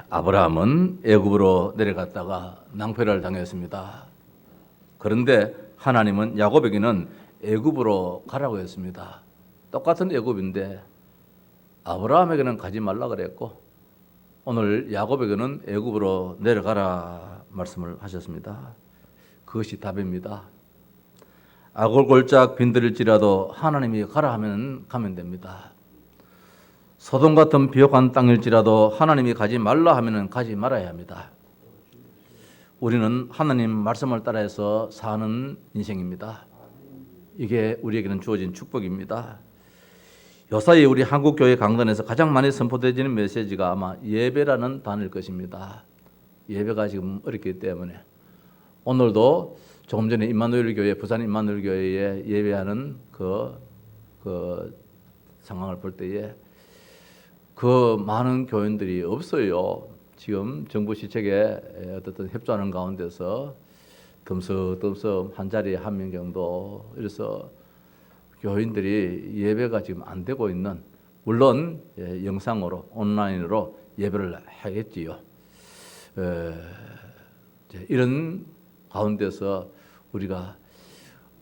아브라함은 애굽으로 내려갔다가 낭패를 당했습니다. 그런데 하나님은 야곱에게는 애굽으로 가라고 했습니다. 똑같은 애굽인데 아브라함에게는 가지 말라 그랬고 오늘 야곱에게는 애굽으로 내려가라 말씀을 하셨습니다. 그것이 답입니다. 아골골짝 빈들일지라도 하나님이 가라 하면 가면 됩니다. 소돔 같은 비옥한 땅일지라도 하나님이 가지 말라 하면 가지 말아야 합니다. 우리는 하나님 말씀을 따라서 사는 인생입니다. 이게 우리에게는 주어진 축복입니다. 요사이 우리 한국교회 강단에서 가장 많이 선포되어지는 메시지가 아마 예배라는 단어일 것입니다. 예배가 지금 어렵기 때문에 오늘도 조금 전에 임마누엘 교회, 부산 임마누엘 교회에 예배하는 그 상황을 볼 때에 그 많은 교인들이 없어요. 지금 정부 시책에 어떻든 협조하는 가운데서 덤섬덤섬 한 자리에 한 명 정도 이래서 교인들이 예배가 지금 안 되고 있는, 물론 영상으로 온라인으로 예배를 하겠지요. 이런 가운데서 우리가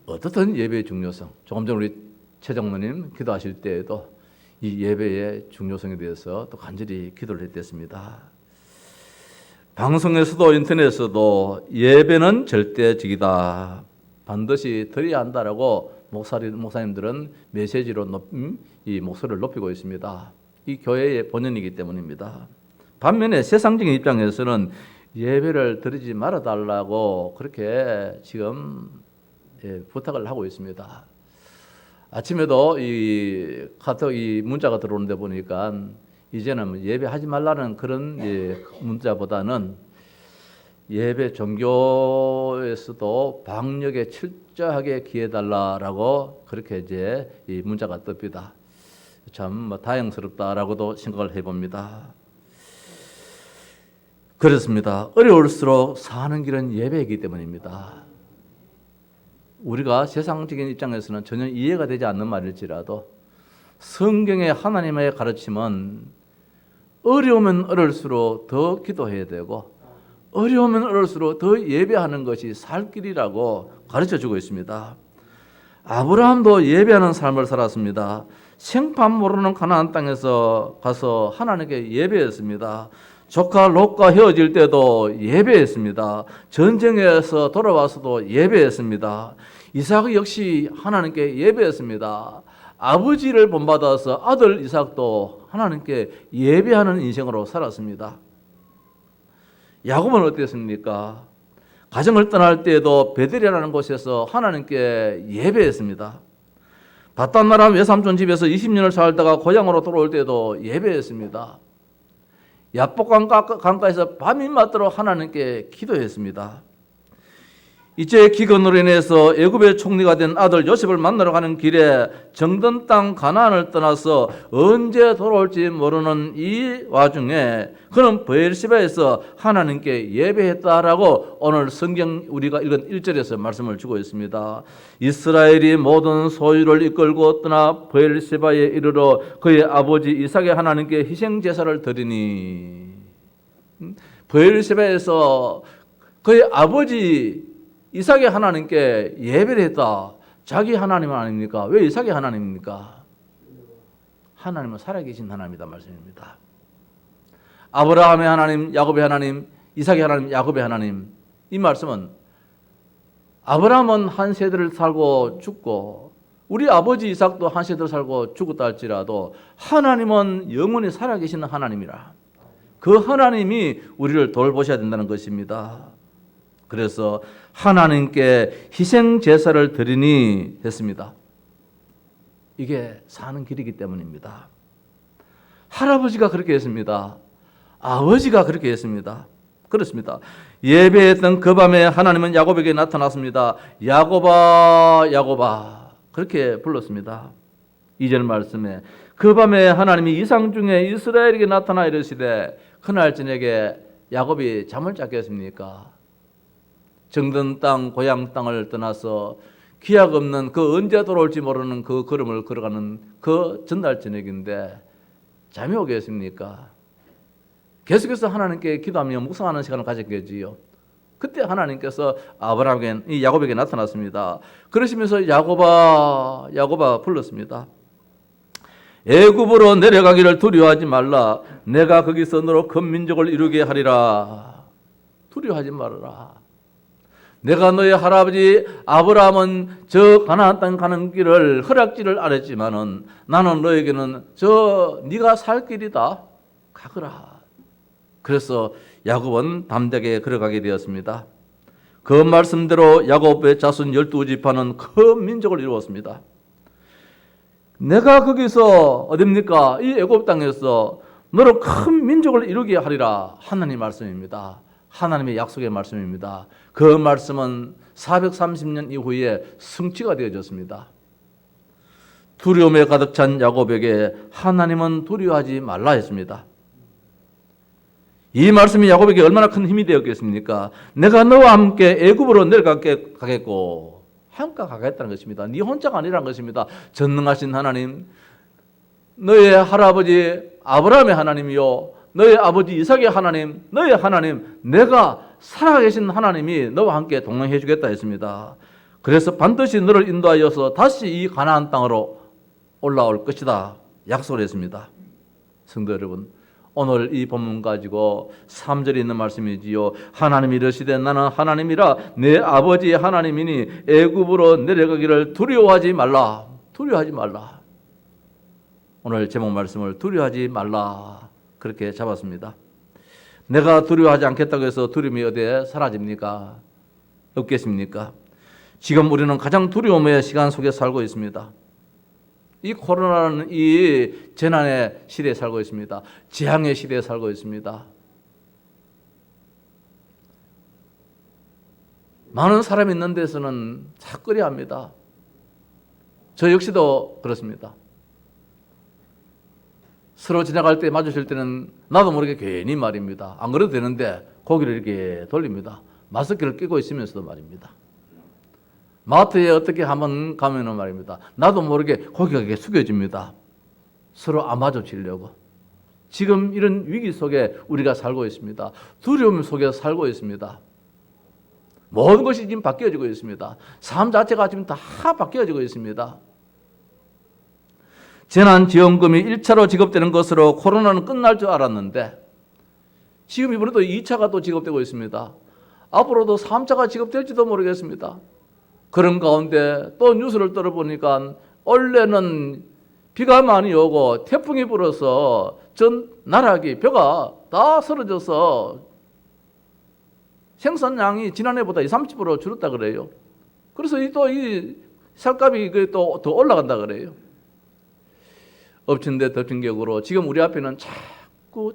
어떻든 예배의 중요성, 조금 전 우리 최 장로님 기도하실 때에도 이 예배의 중요성에 대해서 또 간절히 기도를 했습니다. 방송에서도 인터넷에서도 예배는 절대적이다, 반드시 드려야 한다라고 목사님들은 메시지로 이 목소리를 높이고 있습니다. 이 교회의 본연이기 때문입니다. 반면에 세상적인 입장에서는 예배를 드리지 말아달라고 그렇게 지금 부탁을 하고 있습니다. 아침에도 이 카톡 이 문자가 들어오는데 보니까 이제는 예배하지 말라는 그런 문자보다는 예배 종교에서도 방역에 철저하게 기해달라라고 그렇게 이제 이 문자가 뜹니다. 참 다행스럽다라고도 생각을 해봅니다. 그렇습니다. 어려울수록 사는 길은 예배이기 때문입니다. 우리가 세상적인 입장에서는 전혀 이해가 되지 않는 말일지라도 성경의 하나님의 가르침은 어려우면 어려울수록 더 기도해야 되고 어려우면 어려울수록 더 예배하는 것이 살 길이라고 가르쳐주고 있습니다. 아브라함도 예배하는 삶을 살았습니다. 생판 모르는 가나안 땅에서 가서 하나님께 예배했습니다. 조카 롯과 헤어질 때도 예배했습니다. 전쟁에서 돌아와서도 예배했습니다. 이삭 역시 하나님께 예배했습니다. 아버지를 본받아서 아들 이삭도 하나님께 예배하는 인생으로 살았습니다. 야곱은 어땠습니까? 가정을 떠날 때에도 베델이라는 곳에서 하나님께 예배했습니다. 바딴나라 외삼촌 집에서 20년을 살다가 고향으로 돌아올 때도 예배했습니다. 야복 강가에서 밤이 맞도록 하나님께 기도했습니다. 이제 기근으로 인해서 애굽의 총리가 된 아들 요셉을 만나러 가는 길에 정든 땅 가나안을 떠나서 언제 돌아올지 모르는 이 와중에 그는 브엘시바에서 하나님께 예배했다라고 오늘 성경 우리가 읽은 1절에서 말씀을 주고 있습니다. 이스라엘이 모든 소유를 이끌고 떠나 브엘시바에 이르러 그의 아버지 이삭의 하나님께 희생제사를 드리니, 브엘시바에서 그의 아버지 이삭의 하나님께 예배를 했다. 자기 하나님은 아닙니까? 왜 이삭의 하나님입니까? 하나님은 살아계신 하나님이다 말씀입니다. 아브라함의 하나님, 야곱의 하나님, 이삭의 하나님, 야곱의 하나님. 이 말씀은 아브라함은 한 세대를 살고 죽고 우리 아버지 이삭도 한 세대를 살고 죽었다 할지라도 하나님은 영원히 살아계시는 하나님이라. 그 하나님이 우리를 돌보셔야 된다는 것입니다. 그래서 하나님께 희생 제사를 드리니 했습니다. 이게 사는 길이기 때문입니다. 할아버지가 그렇게 했습니다. 아버지가 그렇게 했습니다. 그렇습니다. 예배했던 그 밤에 하나님은 야곱에게 나타났습니다. 야곱아 야곱아 그렇게 불렀습니다. 2절 말씀에 그 밤에 하나님이 이상 중에 이스라엘에게 나타나 이르시되 그날 저녁에 야곱이 잠을 잤겠습니까? 정든 땅 고향 땅을 떠나서 기약 없는 그 언제 돌아올지 모르는 그 걸음을 걸어가는 그 전날 저녁인데 잠이 오겠습니까? 계속해서 하나님께 기도하며 묵상하는 시간을 가졌겠지요. 그때 하나님께서 아브라함에게, 이 야곱에게 나타났습니다. 그러시면서 야곱아 불렀습니다. 애굽으로 내려가기를 두려워하지 말라. 내가 거기서 너로 큰 민족을 이루게 하리라. 두려워하지 말아라. 내가 너의 할아버지 아브라함은 저 가나안 땅 가는 길을 허락지를 알았지만은 나는 너에게는 저 네가 살 길이다. 가거라. 그래서 야곱은 담대하게 걸어가게 되었습니다. 그 말씀대로 야곱의 자손 12지파는 큰 민족을 이루었습니다. 내가 거기서 어딥니까? 이 애굽 땅에서 너로 큰 민족을 이루게 하리라. 하나님의 말씀입니다. 하나님의 약속의 말씀입니다. 그 말씀은 430년 이후에 성취가 되어졌습니다. 두려움에 가득 찬 야곱에게 하나님은 두려워하지 말라 했습니다. 이 말씀이 야곱에게 얼마나 큰 힘이 되었겠습니까? 내가 너와 함께 애굽으로 내려가겠고 함께 가겠다는 것입니다. 네 혼자가 아니라는 것입니다. 전능하신 하나님, 너의 할아버지 아브라함의 하나님이요, 너의 아버지 이삭의 하나님, 너의 하나님, 내가 살아계신 하나님이 너와 함께 동행해 주겠다 했습니다. 그래서 반드시 너를 인도하여서 다시 이 가나안 땅으로 올라올 것이다 약속을 했습니다. 성도 여러분, 오늘 이 본문 가지고 3절에 있는 말씀이지요. 하나님이 이르시되 나는 하나님이라 내 아버지 하나님이니 애굽으로 내려가기를 두려워하지 말라. 두려워하지 말라. 오늘 제목 말씀을 두려워하지 말라 그렇게 잡았습니다. 내가 두려워하지 않겠다고 해서 두려움이 어디에 사라집니까? 없겠습니까? 지금 우리는 가장 두려움의 시간 속에 살고 있습니다. 이 코로나는 이 재난의 시대에 살고 있습니다. 재앙의 시대에 살고 있습니다. 많은 사람이 있는 데서는 착거려 합니다. 저 역시도 그렇습니다. 서로 지나갈 때 마주칠 때는 나도 모르게 괜히 말입니다. 안 그래도 되는데 고개를 이렇게 돌립니다. 마스크를 끼고 있으면서도 말입니다. 마트에 어떻게 한번 가면은 말입니다. 나도 모르게 고개가 이렇게 숙여집니다. 서로 안 마주치려고. 지금 이런 위기 속에 우리가 살고 있습니다. 두려움 속에 살고 있습니다. 모든 것이 지금 바뀌어지고 있습니다. 삶 자체가 지금 다 바뀌어지고 있습니다. 재난지원금이 1차로 지급되는 것으로 코로나는 끝날 줄 알았는데 지금 이번에도 2차가 또 지급되고 있습니다. 앞으로도 3차가 지급될지도 모르겠습니다. 그런 가운데 또 뉴스를 들어보니까 원래는 비가 많이 오고 태풍이 불어서 전 나락이 벼가 다 쓰러져서 생산량이 지난해보다 20-30% 줄었다 그래요. 그래서 또 이 쌀값이 또 더 올라간다 그래요. 엎친 데 덮친 격으로 지금 우리 앞에는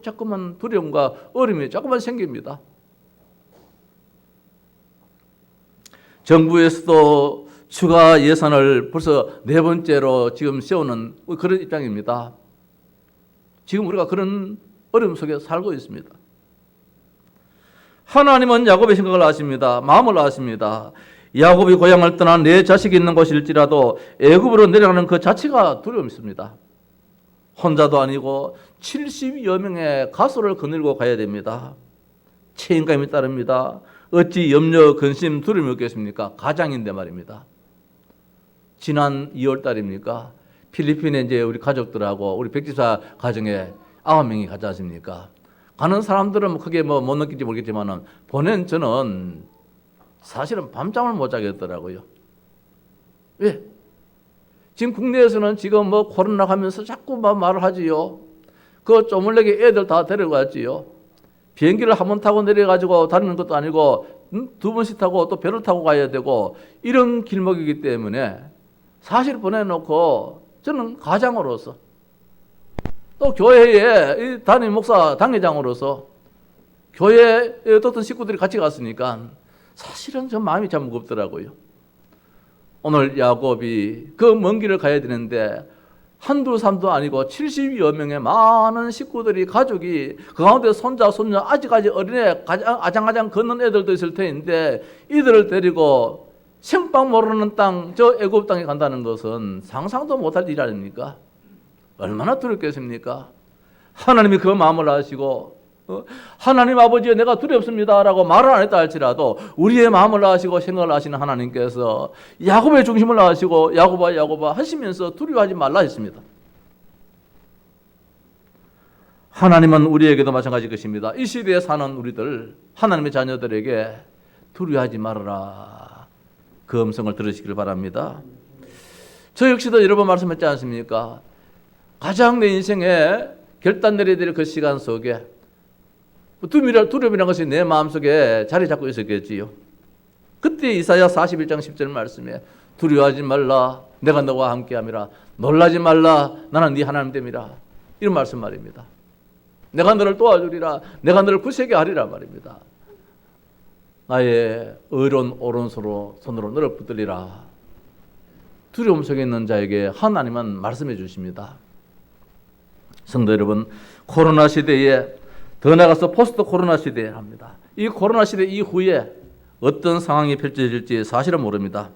자꾸만 두려움과 어려움이 자꾸만 생깁니다. 정부에서도 추가 예산을 벌써 4번째로 지금 세우는 그런 입장입니다. 지금 우리가 그런 어려움 속에 살고 있습니다. 하나님은 야곱의 생각을 아십니다. 마음을 아십니다. 야곱이 고향을 떠나 내 자식이 있는 곳일지라도 애굽으로 내려가는 그 자체가 두려움입니다. 혼자도 아니고 70여 명의 가소를 거닐고 가야 됩니다. 책임감이 따릅니다. 어찌 염려, 근심, 두려움이 없겠습니까? 가장인데 말입니다. 지난 2월 달입니까? 필리핀에 이제 우리 가족들하고 우리 백지사 가정에 9명이 가지 않습니까? 가는 사람들은 크게 못 느낄지 모르겠지만은 보낸 저는 사실은 밤잠을 못 자겠더라고요. 왜? 지금 국내에서는 지금 코로나 하면서 자꾸 말을 하지요. 그 쪼물래게 애들 다 데려갔지요. 비행기를 한 번 타고 내려가지고 다니는 것도 아니고 2번씩 타고 또 배를 타고 가야 되고 이런 길목이기 때문에 사실 보내놓고 저는 가장으로서 또 교회에 담임 목사 당회장으로서 교회에 어떤 식구들이 같이 갔으니까 사실은 저 마음이 참 무겁더라고요. 오늘 야곱이 그 먼 길을 가야 되는데 한두 삼도 아니고 70여 명의 많은 식구들이 가족이 그 가운데 손자 손녀 아직까지 어린애 아장아장 걷는 애들도 있을 텐데 이들을 데리고 생방 모르는 땅 저 애굽 땅에 간다는 것은 상상도 못할 일 아닙니까? 얼마나 두렵겠습니까? 하나님이 그 마음을 아시고 하나님 아버지여 내가 두렵습니다라고 말을 안 했다 할지라도 우리의 마음을 아시고 생각을 아시는 하나님께서 야곱의 중심을 아시고 야곱아 하시면서 두려워하지 말라 했습니다. 하나님은 우리에게도 마찬가지일 것입니다. 이 시대에 사는 우리들, 하나님의 자녀들에게 두려워하지 말아라. 그 음성을 들으시길 바랍니다. 저 역시도 여러 번 말씀했지 않습니까? 가장 내 인생에 결단 내려야 될 그 시간 속에 두려움이라는 것이 내 마음속에 자리 잡고 있었겠지요. 그때 이사야 41장 10절 말씀에 두려워하지 말라 내가 너와 함께함이라 놀라지 말라 나는 네 하나님 됨이라 이런 말씀 말입니다. 내가 너를 도와주리라 내가 너를 굳세게 하리라 말입니다. 나의 의로운 오른손으로 너를 붙들리라. 두려움 속에 있는 자에게 하나님은 말씀해 주십니다. 성도 여러분, 코로나 시대에 더 나아가서 포스트 코로나 시대에 합니다. 이 코로나 시대 이후에 어떤 상황이 펼쳐질지 사실은 모릅니다.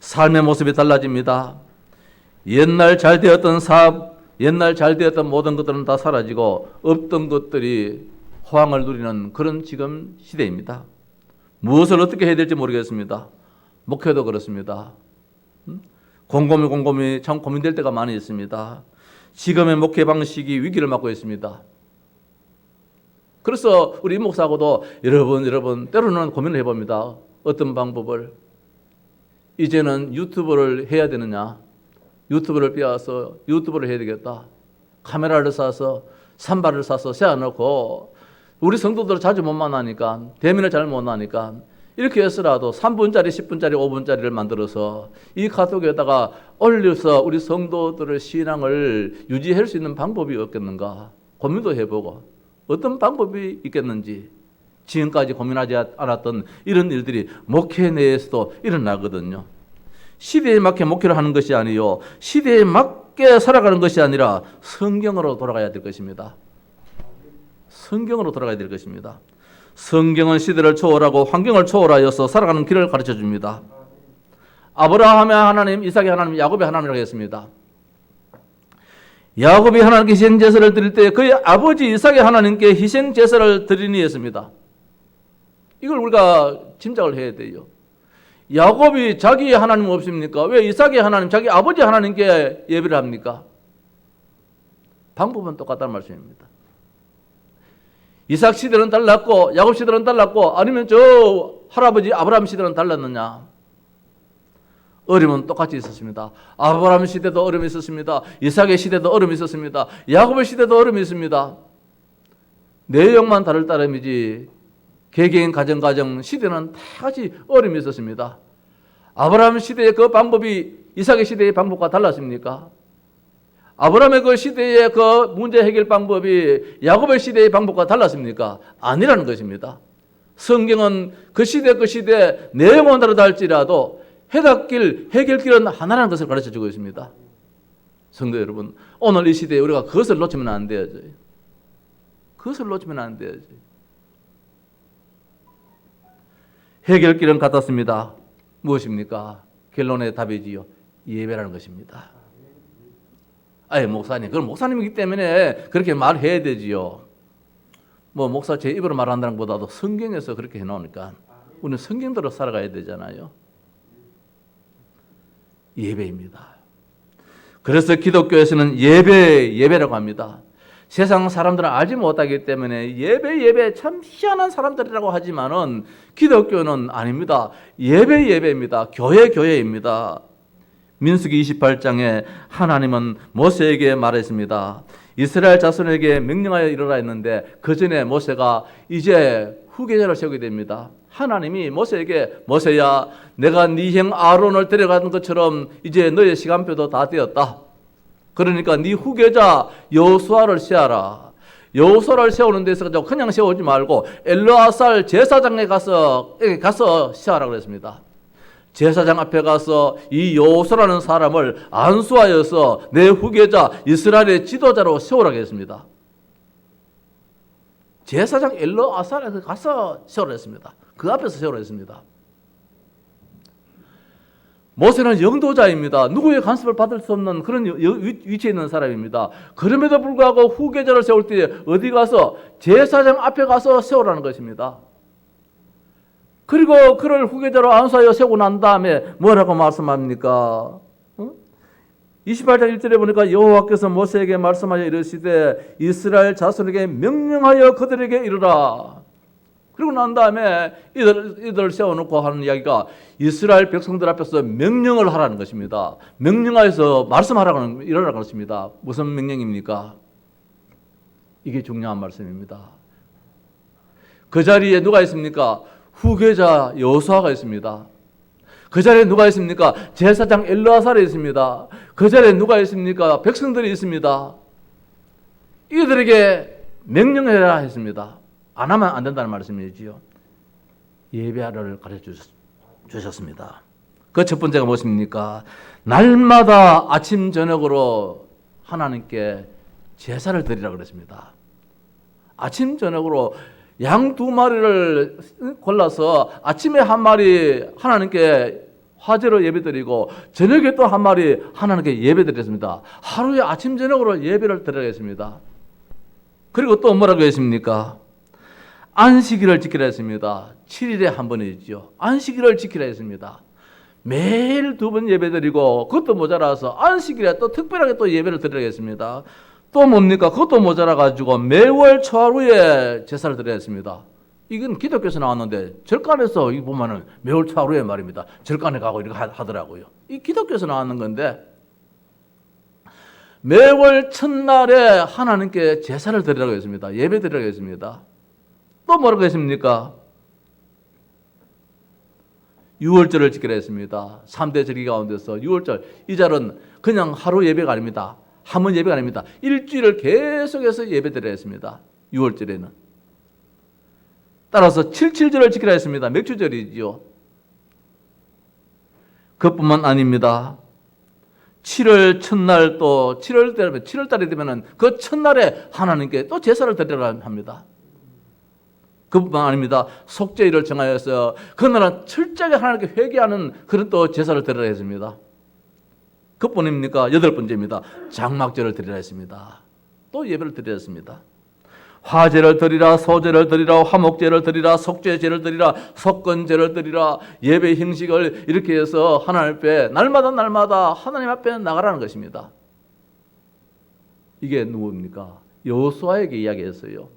삶의 모습이 달라집니다. 옛날 잘 되었던 사업, 옛날 잘 되었던 모든 것들은 다 사라지고 없던 것들이 호황을 누리는 그런 지금 시대입니다. 무엇을 어떻게 해야 될지 모르겠습니다. 목회도 그렇습니다. 곰곰이 참 고민될 때가 많이 있습니다. 지금의 목회 방식이 위기를 맞고 있습니다. 그래서 우리 임 목사하고도 여러분 때로는 고민을 해봅니다. 어떤 방법을 이제는 유튜브를 해야 되느냐, 유튜브를 빼앗아서 유튜브를 해야 되겠다. 카메라를 사서 산발을 사서 세워놓고 우리 성도들 자주 못 만나니까 대면을 잘 못 하니까 이렇게 해서라도 3분짜리, 10분짜리, 5분짜리를 만들어서 이 카톡에다가 올려서 우리 성도들의 신앙을 유지할 수 있는 방법이 없겠는가 고민도 해보고 어떤 방법이 있겠는지 지금까지 고민하지 않았던 이런 일들이 목회 내에서도 일어나거든요. 시대에 맞게 목회를 하는 것이 아니요 시대에 맞게 살아가는 것이 아니라 성경으로 돌아가야 될 것입니다. 성경으로 돌아가야 될 것입니다. 성경은 시대를 초월하고 환경을 초월하여서 살아가는 길을 가르쳐 줍니다. 아브라함의 하나님, 이삭의 하나님, 야곱의 하나님이라고 했습니다. 야곱이 하나님께 희생제사를 드릴 때 그의 아버지 이삭의 하나님께 희생제사를 드리니 했습니다. 이걸 우리가 짐작을 해야 돼요. 야곱이 자기의 하나님 없습니까? 왜 이삭의 하나님, 자기 아버지 하나님께 예배를 합니까? 방법은 똑같다는 말씀입니다. 이삭 시대는 달랐고 야곱 시대는 달랐고 아니면 저 할아버지 아브라함 시대는 달랐느냐? 어려움은 똑같이 있었습니다. 아브라함 시대도 어려움이 있었습니다. 이삭의 시대도 어려움이 있었습니다. 야곱의 시대도 어려움이 있습니다. 내용만 다를 따름이지 개개인 가정 시대는 다 같이 어려움이 있었습니다. 아브라함 시대의 그 방법이 이삭의 시대의 방법과 달랐습니까? 아브라함의 그 시대의 그 문제 해결 방법이 야곱의 시대의 방법과 달랐습니까? 아니라는 것입니다. 성경은 그 시대 내용은 다르다 할지라도 해답길, 해결길은 하나라는 것을 가르쳐주고 있습니다. 성도 여러분, 오늘 이 시대에 우리가 그것을 놓치면 안 돼야죠. 그것을 놓치면 안 돼야죠. 해결길은 같았습니다. 무엇입니까? 결론의 답이지요. 예배라는 것입니다. 아예 목사님, 그럼 목사님이기 때문에 그렇게 말해야 되지요. 뭐 목사 제 입으로 말한다는 것보다도 성경에서 그렇게 해놓으니까 우리는 성경대로 살아가야 되잖아요. 예배입니다. 그래서 기독교에서는 예배라고 합니다. 세상 사람들은 알지 못하기 때문에 예배 참 희한한 사람들이라고 하지만은 기독교는 아닙니다. 예배입니다. 교회입니다. 민수기 28장에 하나님은 모세에게 말했습니다. 이스라엘 자손에게 명령하여 이르라 했는데 그 전에 모세가 이제 후계자를 세우게 됩니다. 하나님이 모세에게 모세야 내가 네 형 아론을 데려간 것처럼 이제 너의 시간표도 다 되었다. 그러니까 네 후계자 여호수아를 세워라. 여호수아를 세우는 데서 그냥 세우지 말고 엘르아살 제사장에 가서 세워라 그랬습니다. 제사장 앞에 가서 이 여호수아라는 사람을 안수하여서 내 후계자 이스라엘의 지도자로 세우라고 했습니다. 제사장 엘르아살에 가서 세우라 했습니다. 그 앞에서 세우라 했습니다. 모세는 영도자입니다. 누구의 간섭을 받을 수 없는 그런 위치에 있는 사람입니다. 그럼에도 불구하고 후계자를 세울 때 어디 가서 제사장 앞에 가서 세우라는 것입니다. 그리고 그를 후계자로 안수하여 세우고 난 다음에 뭐라고 말씀합니까? 28장 1절에 보니까 여호와께서 모세에게 말씀하여 이르시되 이스라엘 자손에게 명령하여 그들에게 이르라. 그리고 난 다음에 이들을 세워놓고 하는 이야기가 이스라엘 백성들 앞에서 명령을 하라는 것입니다. 명령하여서 말씀하라고 이러라는 것입니다. 무슨 명령입니까? 이게 중요한 말씀입니다. 그 자리에 누가 있습니까? 후계자 여호수아가 있습니다. 그 자리에 누가 있습니까? 제사장 엘르아살이 있습니다. 그 자리에 누가 있습니까? 백성들이 있습니다. 이들에게 명령해라 했습니다. 안 하면 안 된다는 말씀이지요. 예배를 가르쳐 주셨습니다. 그 첫 번째가 무엇입니까? 날마다 아침 저녁으로 하나님께 제사를 드리라고 그랬습니다. 아침 저녁으로 양 2마리를 골라서 아침에 1마리 하나님께 화제로 예배드리고 저녁에 또 1마리 하나님께 예배드렸습니다. 하루에 아침 저녁으로 예배를 드리겠습니다. 그리고 또 뭐라고 했습니까? 안식일을 지키라 했습니다. 7일에 한 번이지요. 안식일을 지키라 했습니다. 매일 2번 예배드리고 그것도 모자라서 안식일에 또 특별하게 또 예배를 드리겠습니다. 또 뭡니까? 그것도 모자라가지고 매월 초하루에 제사를 드려야 했습니다. 이건 기독교에서 나왔는데 절간에서 이 보면은 매월 초하루에 말입니다. 절간에 가고 이렇게 하더라고요. 이 기독교에서 나왔는 건데 매월 첫날에 하나님께 제사를 드리라고 했습니다. 예배 드리라고 했습니다. 또 뭐라고 했습니까? 유월절을 지키라 했습니다. 3대 절기 가운데서 유월절, 이 절은 그냥 하루 예배가 아닙니다. 한 번 예배가 아닙니다. 일주일을 계속해서 예배드려야 했습니다. 6월절에는. 따라서 77절을 지키라 했습니다. 맥주절이지요. 그뿐만 아닙니다. 7월 첫날 또 7월달이 되면은 그 첫날에 하나님께 또 제사를 드리라 합니다. 그뿐만 아닙니다. 속죄일을 정하여서 그날은 철저하게 하나님께 회개하는 그런 또 제사를 드리라 했습니다. 그뿐입니까? 8번째입니다. 장막제를 드리라 했습니다. 또 예배를 드리라 했습니다. 화제를 드리라, 소제를 드리라, 화목제를 드리라, 속죄제를 드리라, 속건제를 드리라, 예배 형식을 이렇게 해서 하나님 앞에 날마다 하나님 앞에 나가라는 것입니다. 이게 누굽니까? 여호수아에게 이야기했어요.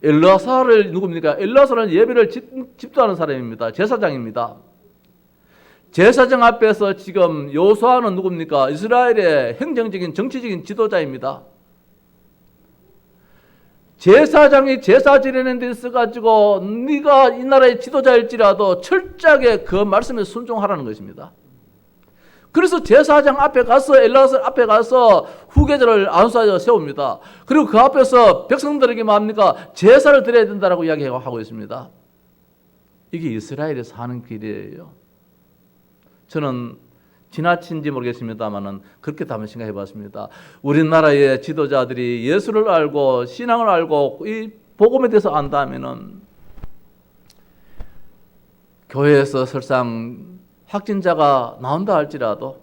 엘르아살을 누굽니까? 엘르아살은 예배를 집도하는 사람입니다. 제사장입니다. 제사장 앞에서 지금 여호수아는 누굽니까? 이스라엘의 행정적인 정치적인 지도자입니다. 제사장이 제사 지내는 데 있어가지고 네가 이 나라의 지도자일지라도 철저하게 그 말씀에 순종하라는 것입니다. 그래서 제사장 앞에 가서 엘르아살 앞에 가서 후계자를 안수하여 세웁니다. 그리고 그 앞에서 백성들에게 뭡니까? 제사를 드려야 된다라고 이야기하고 있습니다. 이게 이스라엘이 사는 길이에요. 저는 지나친지 모르겠습니다만은 그렇게 한번 생각해 봤습니다. 우리나라의 지도자들이 예수를 알고 신앙을 알고 이 복음에 대해서 안다면은 교회에서 설상 확진자가 나온다 할지라도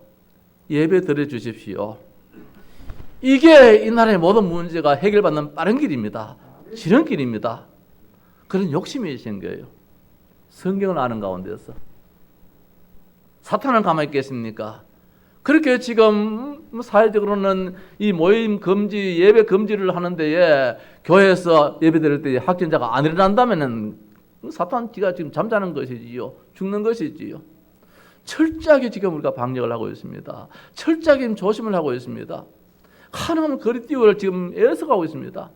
예배 드려 주십시오. 이게 이 나라의 모든 문제가 해결받는 빠른 길입니다. 지름길입니다. 그런 욕심이 생겨요. 성경을 아는 가운데서. 사탄은 가만히 있겠습니까? 그렇게 지금 사회적으로는 이 모임 금지, 예배 금지를 하는 데에 교회에서 예배 드릴 때 확진자가 안 일어난다면은 사탄 지가 지금 잠자는 것이지요. 죽는 것이지요. 철저하게 지금 우리가 방역을 하고 있습니다. 철저하게 조심을 하고 있습니다. 하나님 거리 띄우를 지금 애써 가고 있습니다.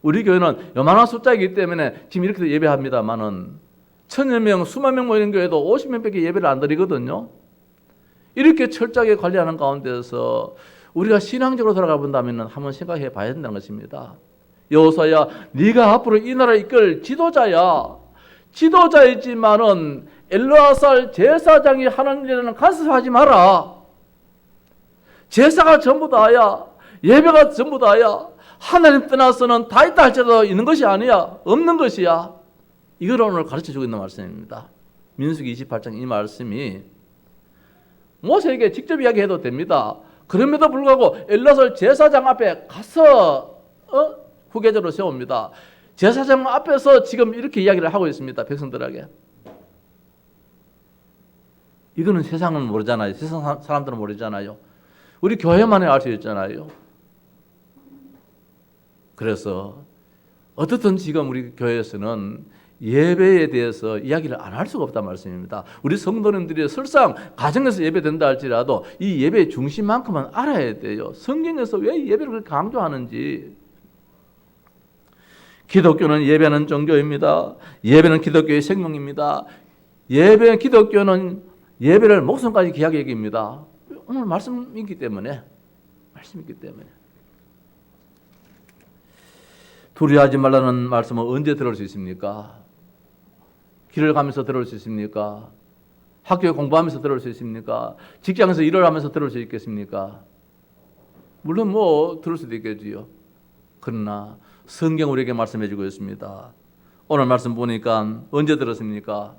우리 교회는 요만한 숫자이기 때문에 지금 이렇게 예배합니다만은 1000여 명, 수만 명 모이는 교회도 50명밖에 예배를 안 드리거든요. 이렇게 철저하게 관리하는 가운데서 우리가 신앙적으로 돌아가 본다면 한번 생각해 봐야 된다는 것입니다. 여호수아야, 네가 앞으로 이 나라를 이끌 지도자야. 지도자이지만은 엘르아살 제사장이 하는 일에는 간섭하지 마라. 제사가 전부 다야. 예배가 전부 다야. 하나님 떠나서는 다 있다 할지라도 있는 것이 아니야. 없는 것이야. 이걸 오늘 가르쳐주고 있는 말씀입니다. 민수기 28장 이 말씀이 모세에게 직접 이야기해도 됩니다. 그럼에도 불구하고 엘리야를 제사장 앞에 가서 후계자로 세웁니다. 제사장 앞에서 지금 이렇게 이야기를 하고 있습니다. 백성들에게. 이거는 세상은 모르잖아요. 세상 사람들은 모르잖아요. 우리 교회만에 알 수 있잖아요. 그래서 어떻든 지금 우리 교회에서는 예배에 대해서 이야기를 안 할 수가 없단 말씀입니다. 우리 성도님들이 설상 가정에서 예배된다 할지라도 이 예배의 중심만큼은 알아야 돼요. 성경에서 왜 예배를 그렇게 강조하는지. 기독교는 예배는 종교입니다. 예배는 기독교의 생명입니다. 기독교는 예배를 목숨까지 귀하게 여깁니다. 오늘 말씀이기 때문에. 두려워하지 말라는 말씀은 언제 들을 수 있습니까? 길을 가면서 들을 수 있습니까? 학교에 공부하면서 들을 수 있습니까? 직장에서 일을 하면서 들을 수 있겠습니까? 물론 들을 수도 있겠지요. 그러나 성경 우리에게 말씀해 주고 있습니다. 오늘 말씀 보니까 언제 들었습니까?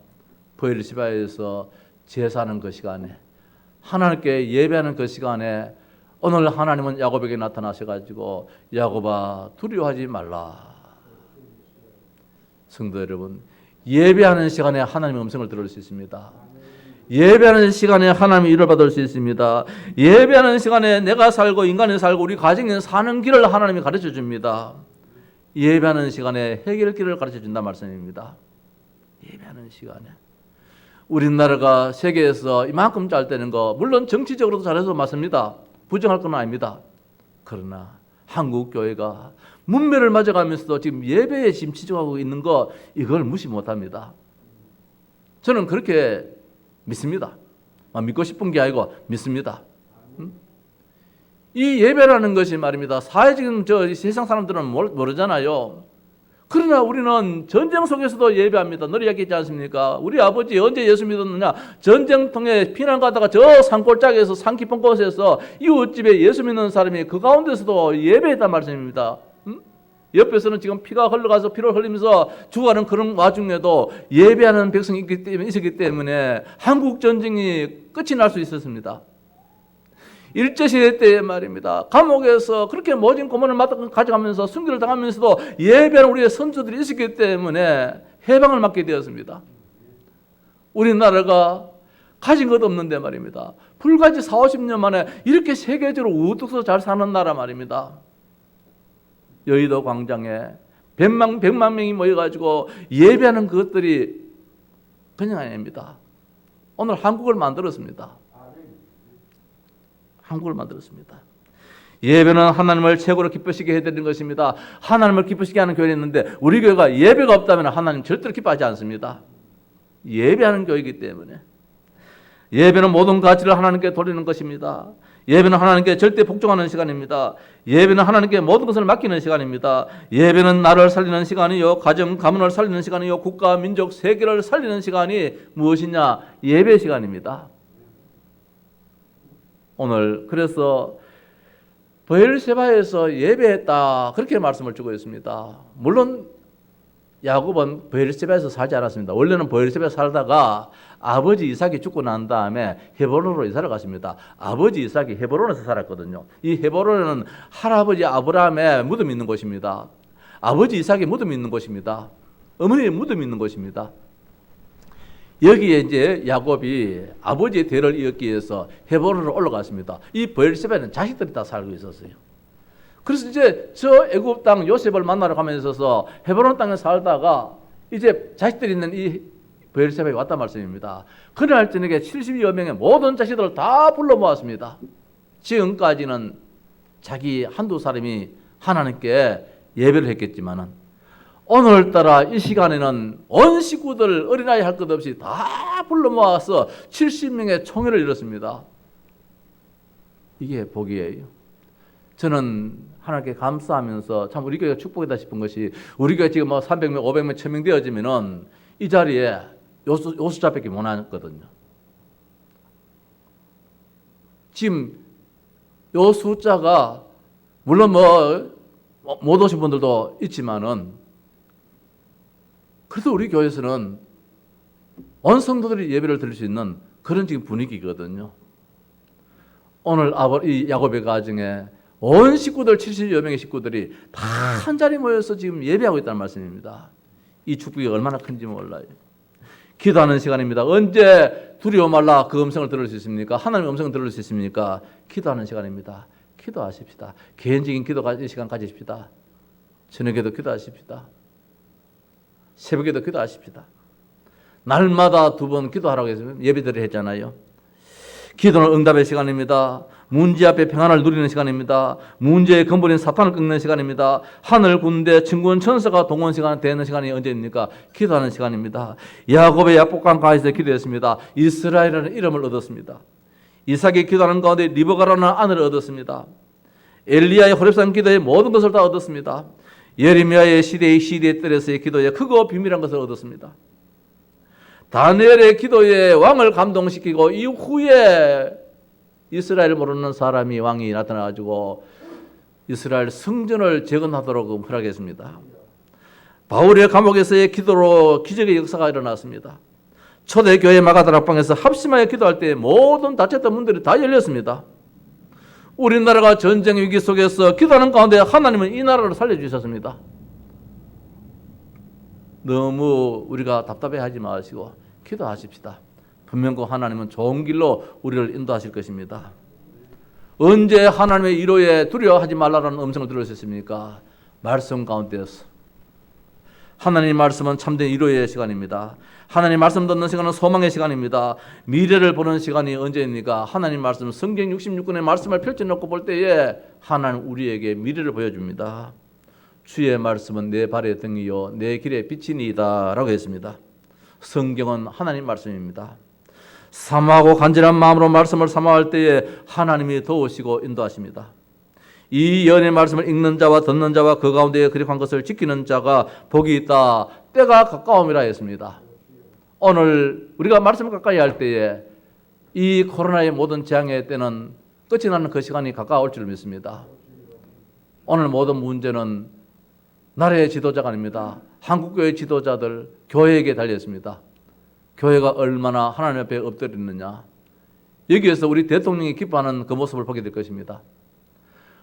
브엘시바에서 제사하는 그 시간에, 하나님께 예배하는 그 시간에 오늘 하나님은 야곱에게 나타나셔가지고 야곱아 두려워하지 말라. 성도 여러분, 예배하는 시간에 하나님의 음성을 들을 수 있습니다. 예배하는 시간에 하나님의 일을 받을 수 있습니다. 예배하는 시간에 내가 살고 인간이 살고 우리 가정이 사는 길을 하나님이 가르쳐 줍니다. 예배하는 시간에 해결길을 가르쳐 준다 말씀입니다. 예배하는 시간에 우리나라가 세계에서 이만큼 잘 되는 거 물론 정치적으로도 잘해서 맞습니다. 부정할 건 아닙니다. 그러나 한국 교회가 문매를 맞아가면서도 지금 예배에 지금 치중하고 있는 거 이걸 무시 못합니다. 저는 그렇게 믿습니다. 믿고 싶은 게 아니고 믿습니다. 이 예배라는 것이 말입니다. 사회적인 세상 사람들은 모르잖아요. 그러나 우리는 전쟁 속에서도 예배합니다. 늘 이야기했지 않습니까? 우리 아버지 언제 예수 믿었느냐? 전쟁통에 피난 가다가 저 산골짜기에서 산 깊은 곳에서 이웃집에 예수 믿는 사람이 그 가운데서도 예배했단 말씀입니다. 옆에서는 지금 피가 흘러가서 피를 흘리면서 죽어가는 그런 와중에도 예배하는 백성이 있었기 때문에 한국 전쟁이 끝이 날 수 있었습니다. 일제시대 때 말입니다. 감옥에서 그렇게 모진 고문을 가져가면서 순교를 당하면서도 예배하는 우리의 선조들이 있었기 때문에 해방을 맞게 되었습니다. 우리나라가 가진 것 없는데 말입니다. 불과지 40-50년 만에 이렇게 세계적으로 우뚝서 잘 사는 나라 말입니다. 여의도 광장에 100만 명이 모여가지고 예배하는 그것들이 그냥 아닙니다. 오늘 한국을 만들었습니다. 예배는 하나님을 최고로 기쁘시게 해드리는 것입니다. 하나님을 기쁘시게 하는 교회는 있는데 우리 교회가 예배가 없다면 하나님 절대로 기뻐하지 않습니다. 예배하는 교회이기 때문에. 예배는 모든 가치를 하나님께 돌리는 것입니다. 예배는 하나님께 절대 복종하는 시간입니다. 예배는 하나님께 모든 것을 맡기는 시간입니다. 예배는 나를 살리는 시간이요, 가정, 가문을 살리는 시간이요, 국가, 민족, 세계를 살리는 시간이 무엇이냐? 예배 시간입니다. 오늘 그래서 브엘세바에서 예배했다 그렇게 말씀을 주고 있습니다. 물론 야곱은 브엘세바에서 살지 않았습니다. 원래는 브엘세바에 살다가 아버지 이삭이 죽고 난 다음에 헤브론으로 이사를 갔습니다. 아버지 이삭이 헤브론에서 살았거든요. 이 헤브론은 할아버지 아브라함의 무덤이 있는 곳입니다. 아버지 이삭의 무덤이 있는 곳입니다. 어머니의 무덤이 있는 곳입니다. 여기에 이제 야곱이 아버지의 대를 이었기 위해서 헤브론으로 올라갔습니다. 이 브엘세바에는 자식들이 다 살고 있었어요. 그래서 이제 저 애굽 땅 요셉을 만나러 가면서 헤브론 땅에 살다가 이제 자식들이 있는 이 브엘세바에 왔단 말씀입니다. 그날 저녁에 70여 명의 모든 자식들을 다 불러 모았습니다. 지금까지는 자기 한두 사람이 하나님께 예배를 했겠지만은 오늘따라 이 시간에는 온 식구들 어린아이 할 것 없이 다 불러 모아서 70명의 총회를 이뤘습니다. 이게 복이에요. 저는 하나님께 감사하면서 참 우리 교회가 축복이다 싶은 것이 우리 교회 지금 300명, 500명, 1000명 되어지면은 이 자리에 요 숫자밖에 못 왔거든요. 지금 요 숫자가 물론 못 오신 분들도 있지만은 그래도 우리 교회에서는 온 성도들이 예배를 드릴 수 있는 그런 지금 분위기거든요. 오늘 이 야곱의 가정에 온 식구들 70여 명의 식구들이 다 한 자리 모여서 지금 예배하고 있다는 말씀입니다. 이 축복이 얼마나 큰지 몰라요. 기도하는 시간입니다. 언제 두려워 말라 그 음성을 들을 수 있습니까? 하나님의 음성을 들을 수 있습니까? 기도하는 시간입니다. 기도하십시다. 개인적인 기도 시간 가지십시다. 저녁에도 기도하십시다. 새벽에도 기도하십시다. 날마다 2번 기도하라고 해서 예배드려 했잖아요. 기도는 응답의 시간입니다. 문제 앞에 평안을 누리는 시간입니다. 문제의 근본인 사탄을 꺾는 시간입니다. 하늘 군대 친구원 천사가 동원 시간 되는 시간이 언제입니까? 기도하는 시간입니다. 야곱의 약복강 가에서 기도했습니다. 이스라엘이라는 이름을 얻었습니다. 이삭이 기도하는 가운데 리브가라는 아내를 얻었습니다. 엘리야의 호렙산 기도에 모든 것을 다 얻었습니다. 예레미야의 시대의 뜰에서의 기도에 크고 비밀한 것을 얻었습니다. 다니엘의 기도에 왕을 감동시키고 이후에 이스라엘 모르는 사람이 왕이 나타나가지고 이스라엘 성전을 재건하도록 허락했습니다. 바울의 감옥에서의 기도로 기적의 역사가 일어났습니다. 초대교회 마가다락방에서 합심하여 기도할 때 모든 닫혔던 문들이 다 열렸습니다. 우리나라가 전쟁 위기 속에서 기도하는 가운데 하나님은 이 나라를 살려주셨습니다. 너무 우리가 답답해하지 마시고 기도하십시다. 분명히 하나님은 좋은 길로 우리를 인도하실 것입니다. 언제 하나님의 위로에 두려워하지 말라라는 음성을 들으셨습니까? 말씀 가운데서. 하나님 말씀은 참된 위로의 시간입니다. 하나님 말씀 듣는 시간은 소망의 시간입니다. 미래를 보는 시간이 언제입니까? 하나님 말씀 성경 66권의 말씀을 펼쳐놓고 볼 때에 하나님 우리에게 미래를 보여줍니다. 주의 말씀은 내 발의 등이요 내 길의 빛이니이다 라고 했습니다. 성경은 하나님 말씀입니다. 사모하고 간절한 마음으로 말씀을 사모할 때에 하나님이 도우시고 인도하십니다. 이 연의 말씀을 읽는 자와 듣는 자와 그 가운데 그릭한 것을 지키는 자가 복이 있다. 때가 가까움이라 했습니다. 오늘 우리가 말씀을 가까이 할 때에 이 코로나의 모든 재앙의 때는 끝이 나는 그 시간이 가까울 줄 믿습니다. 오늘 모든 문제는 나라의 지도자가 아닙니다. 한국교회 지도자들, 교회에게 달렸습니다. 교회가 얼마나 하나님 앞에 엎드리느냐. 여기에서 우리 대통령이 기뻐하는 그 모습을 보게 될 것입니다.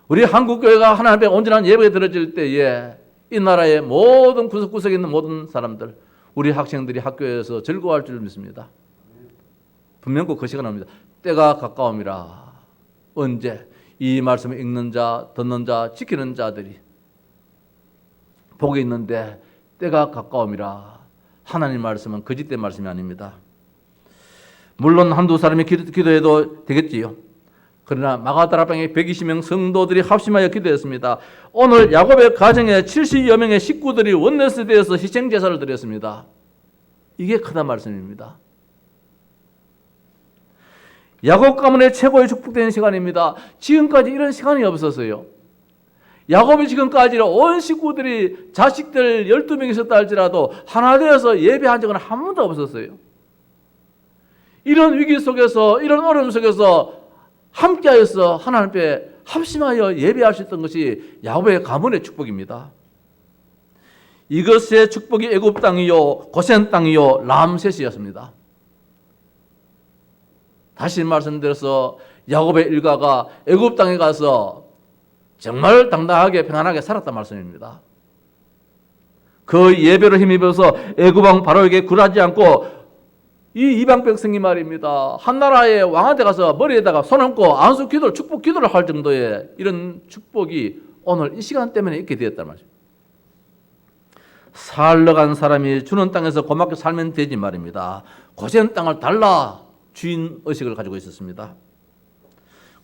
우리 한국교회가 하나님 앞에 온전한 예배가 드려질 때에 이 나라의 모든 구석구석에 있는 모든 사람들, 우리 학생들이 학교에서 즐거워할 줄 믿습니다. 분명히 그 시간 옵니다. 때가 가까움이라. 언제? 이 말씀을 읽는 자, 듣는 자, 지키는 자들이 복이 있는데 때가 가까움이라. 하나님 말씀은 거짓된 말씀이 아닙니다. 물론 한두 사람이 기도해도 되겠지요. 그러나 마가다락방에 120명 성도들이 합심하여 기도했습니다. 오늘 야곱의 가정에 70여 명의 식구들이 원내스대에서 희생제사를 드렸습니다. 이게 크다 말씀입니다. 야곱 가문의 최고의 축복된 시간입니다. 지금까지 이런 시간이 없었어요. 야곱이 지금까지 온 식구들이 자식들 12명이 있었다 할지라도 하나 되어서 예배한 적은 한 번도 없었어요. 이런 위기 속에서, 이런 어려움 속에서 함께하여서 하나님 앞에 합심하여 예배할 수 있던 것이 야곱의 가문의 축복입니다. 이것의 축복이 애굽 땅이요 고센 땅이요 람셋이었습니다. 다시 말씀드려서 야곱의 일가가 애굽 땅에 가서 정말 당당하게 평안하게 살았단 말씀입니다. 그 예배를 힘입어서 애굽 왕 바로에게 굴하지 않고 이 이방 백성이 말입니다. 한 나라의 왕한테 가서 머리에다가 손 얹고 안수 기도를, 축복 기도를 할 정도의 이런 축복이 오늘 이 시간 때문에 있게 되었단 말입니다. 살러 간 사람이 주는 땅에서 고맙게 살면 되지 말입니다. 고센 땅을 달라 주인 의식을 가지고 있었습니다.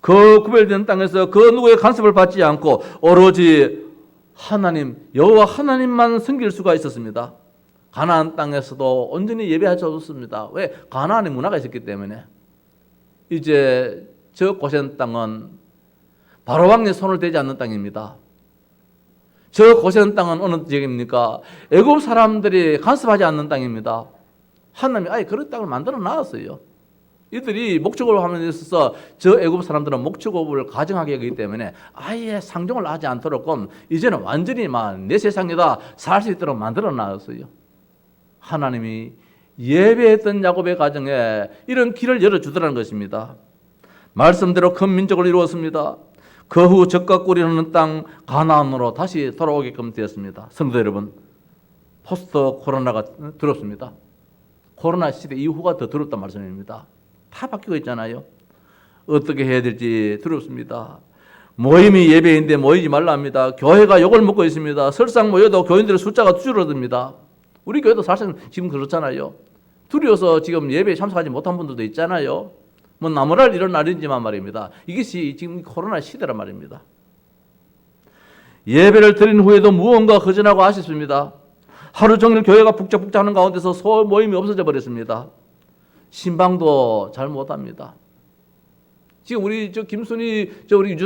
그 구별된 땅에서 그 누구의 간섭을 받지 않고 오로지 하나님, 여호와 하나님만 섬길 수가 있었습니다. 가나안 땅에서도 온전히 예배할 수 없었습니다. 왜? 가나안의 문화가 있었기 때문에. 이제 저 고센 땅은 바로 왕의 손을 대지 않는 땅입니다. 저 고센 땅은 어느 지역입니까? 애굽 사람들이 간섭하지 않는 땅입니다. 하나님이 아예 그런 땅을 만들어 놨어요. 이들이 목축업을 하는 데 있어서 저 애굽 사람들은 목축업을 가정하게 하기 때문에 아예 상종을 하지 않도록 이제는 완전히 내 세상에다 살 수 있도록 만들어 놨어요. 하나님이 예배했던 야곱의 가정에 이런 길을 열어주더라는 것입니다. 말씀대로 큰 민족을 이루었습니다. 그 후 적과 꿀이 흐르는 땅 가나안으로 다시 돌아오게끔 되었습니다. 성도 여러분, 포스트 코로나가 두렵습니다. 코로나 시대 이후가 더 두렵단 말씀입니다. 다 바뀌고 있잖아요. 어떻게 해야 될지 두렵습니다. 모임이 예배인데 모이지 말라 합니다. 교회가 욕을 먹고 있습니다. 설상 모여도 교인들의 숫자가 줄어듭니다. 우리 교회도 사실 지금 그렇잖아요. 두려워서 지금 예배에 참석하지 못한 분들도 있잖아요. 뭐 나무랄 이런 날이지만 말입니다. 이것이 지금 코로나 시대란 말입니다. 예배를 드린 후에도 무언가 허전하고 아쉽습니다. 하루 종일 교회가 북적북적하는 가운데서 소모임이 없어져 버렸습니다. 신방도 잘 못합니다. 지금 우리 김순희 우리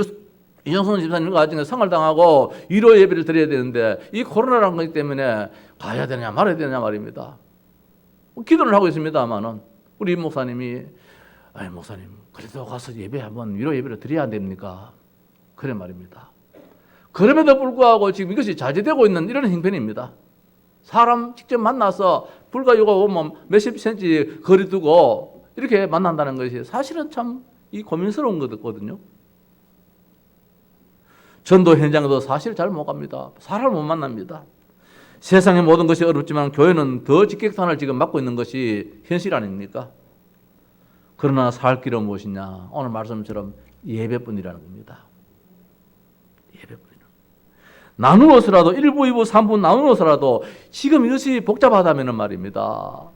이정선 집사님과 아직 상을 당하고 위로 예배를 드려야 되는데 이 코로나라는 것 때문에 가야 되냐 말아야 되냐 말입니다. 기도를 하고 있습니다만은 우리 목사님이 목사님 그래도 가서 예배 한번 위로 예배를 드려야 안 됩니까? 그래 말입니다. 그럼에도 불구하고 지금 이것이 자제되고 있는 이런 형편입니다. 사람 직접 만나서 불과 이거 보면 몇십 센치 거리 두고 이렇게 만난다는 것이 사실은 참 이 고민스러운 거거든요. 전도 현장에도 사실 잘 못 갑니다. 사람을 못 만납니다. 세상의 모든 것이 어렵지만 교회는 더 직격탄을 지금 맞고 있는 것이 현실 아닙니까? 그러나 살 길은 무엇이냐? 오늘 말씀처럼 예배뿐이라는 겁니다. 예배뿐이라. 나누어서라도 1부, 2부, 3부 나누어서라도 지금 이것이 복잡하다면 말입니다.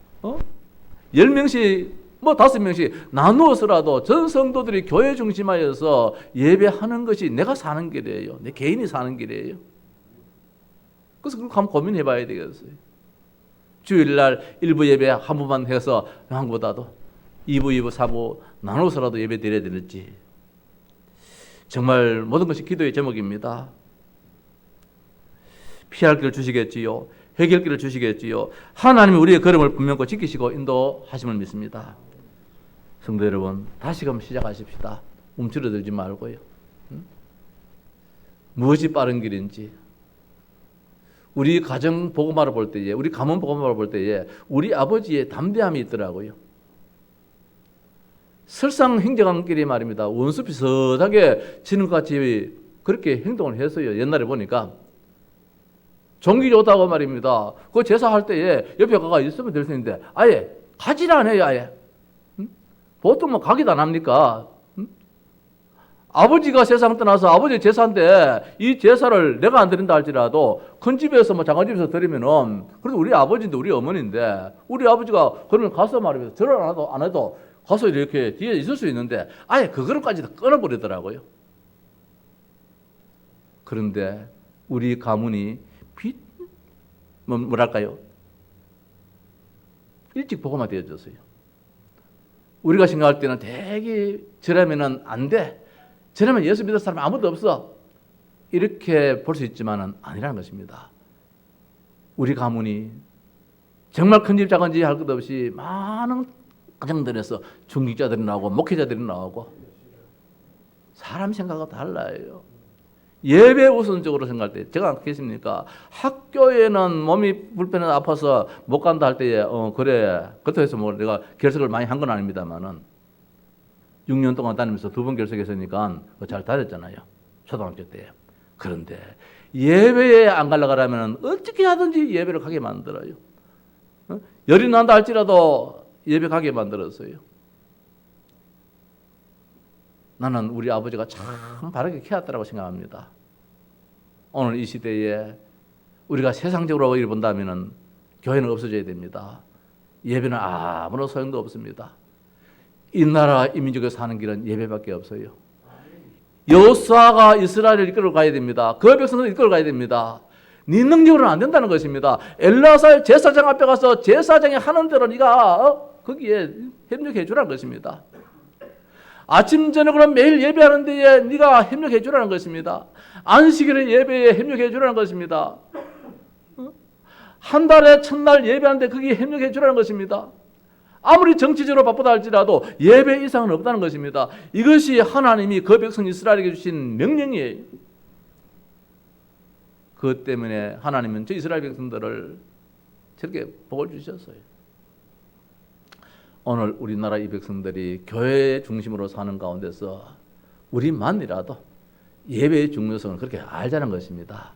10명씩 5명씩 나누어서라도 전 성도들이 교회 중심하여서 예배하는 것이 내가 사는 길이에요. 내 개인이 사는 길이에요. 그래서 그걸 한번 고민해 봐야 되겠어요. 주일날 1부 예배 한 번만 해서 한보다도 2부, 2부, 4부 나눠서라도 예배 드려야 되는지. 정말 모든 것이 기도의 제목입니다. 피할 길을 주시겠지요. 해결길을 주시겠지요. 하나님이 우리의 걸음을 분명히 지키시고 인도하심을 믿습니다. 성도 여러분, 다시금 시작하십시다. 움츠러들지 말고요. 무엇이 빠른 길인지. 우리 가정 복음화를 볼 때에, 우리 가문 복음화를 볼 때에 우리 아버지의 담대함이 있더라고요. 설상 행정한 길이 말입니다. 원수 비슷하게 지는 것 같이 그렇게 행동을 했어요. 옛날에 보니까. 종기 좋다고 말입니다. 그 제사할 때에 옆에 가가 있으면 될 수 있는데 아예 가지를 않아요. 아예. 보통 뭐 가기도 안 합니까? 아버지가 세상 떠나서 아버지 제사인데 이 제사를 내가 안 드린다 할지라도 큰 집에서 뭐 작은 집에서 드리면은 그래도 우리 아버지인데 우리 어머니인데 우리 아버지가 그러면 가서 말입니다. 절을 안 해도 가서 이렇게 뒤에 있을 수 있는데 아예 그거까지도 끊어버리더라고요. 그런데 우리 가문이 뭐랄까요? 일찍 복음화 되어졌어요. 우리가 생각할 때는 되게 저라면은 안 돼. 저라면 예수 믿을 사람 아무도 없어. 이렇게 볼 수 있지만은 아니라는 것입니다. 우리 가문이 정말 큰 집 작은 집 할 것 없이 많은 가정들에서 중직자들이 나오고 목회자들이 나오고 사람 생각과 달라요. 예배 우선적으로 생각할 때 제가 어떻겠습니까? 학교에는 몸이 불편해서 아파서 못 간다 할 때에 그래 그렇다고 해서 뭐 내가 결석을 많이 한 건 아닙니다만은 6년 동안 다니면서 2번 결석했으니까 잘 다녔잖아요. 초등학교 때. 그런데 예배에 안 가려고 하면 어떻게 하든지 예배를 가게 만들어요. 열이 난다 할지라도 예배 가게 만들었어요. 나는 우리 아버지가 참 바르게 키웠다고 생각합니다. 오늘 이 시대에 우리가 세상적으로 일 본다면 교회는 없어져야 됩니다. 예배는 아무런 소용도 없습니다. 이 나라 이 민족에 사는 길은 예배밖에 없어요. 여호수아가 이스라엘을 이끌어 가야 됩니다. 그 백성을 이끌어 가야 됩니다. 네 능력으로는 안 된다는 것입니다. 엘라사의 제사장 앞에 가서 제사장이 하는 대로 네가 거기에 협력해 주라는 것입니다. 아침 저녁으로 매일 예배하는 데에 네가 협력해 주라는 것입니다. 안식일에 예배에 협력해 주라는 것입니다. 한 달에 첫날 예배하는데 거기에 협력해 주라는 것입니다. 아무리 정치적으로 바쁘다 할지라도 예배 이상은 없다는 것입니다. 이것이 하나님이 그 백성 이스라엘에게 주신 명령이에요. 그것 때문에 하나님은 저 이스라엘 백성들을 저렇게 복을 주셨어요. 오늘 우리나라 이 백성들이 교회 중심으로 사는 가운데서 우리만이라도 예배의 중요성을 그렇게 알자는 것입니다.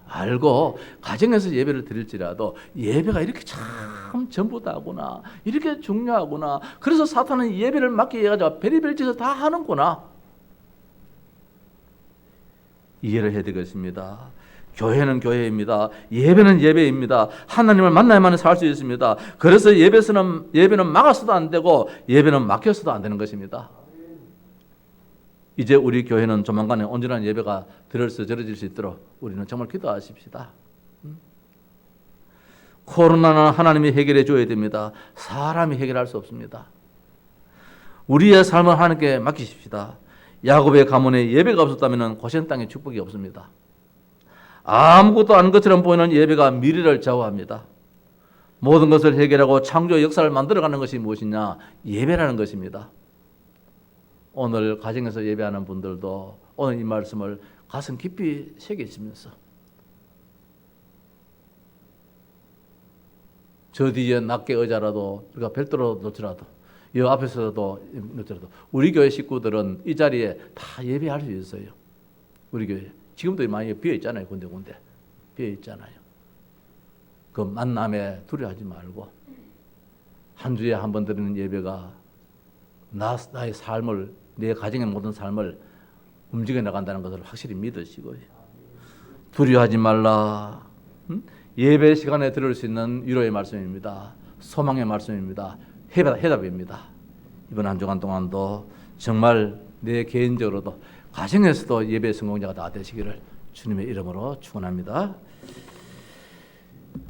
알고 가정에서 예배를 드릴지라도 예배가 이렇게 참 전부다구나, 이렇게 중요하구나. 그래서 사탄은 예배를 막기 위해 가지고 별의별 짓을 다 하는구나. 이해를 해야 되겠습니다. 교회는 교회입니다. 예배는 예배입니다. 하나님을 만나야만 살 수 있습니다. 그래서 예배는 막아서도 안 되고 예배는 막혀서도 안 되는 것입니다. 이제 우리 교회는 조만간에 온전한 예배가 드려질 수 있도록 우리는 정말 기도하십시다. 코로나는 하나님이 해결해 줘야 됩니다. 사람이 해결할 수 없습니다. 우리의 삶을 하나님께 맡기십시다. 야곱의 가문에 예배가 없었다면 고센 땅에 축복이 없습니다. 아무것도 아닌 것처럼 보이는 예배가 미래를 좌우합니다. 모든 것을 해결하고 창조 역사를 만들어가는 것이 무엇이냐? 예배라는 것입니다. 오늘 가정에서 예배하는 분들도 오늘 이 말씀을 가슴 깊이 새기시면서 저 뒤에 낮게 의자라도 우리가 별도로 놓더라도 이 앞에서도 놓더라도 우리 교회 식구들은 이 자리에 다 예배할 수 있어요. 우리 교회 지금도 많이 비어 있잖아요. 군데군데 비어 있잖아요. 그 만남에 두려워하지 말고 한 주에 한 번 드리는 예배가 나의 삶을, 내 가정의 모든 삶을 움직여 나간다는 것을 확실히 믿으시고요. 두려워하지 말라. 예배 시간에 들을 수 있는 위로의 말씀입니다. 소망의 말씀입니다. 해답입니다. 이번 한 주간 동안도 정말 내 개인적으로도 가정에서도 예배 성공자가 다 되시기를 주님의 이름으로 축원합니다.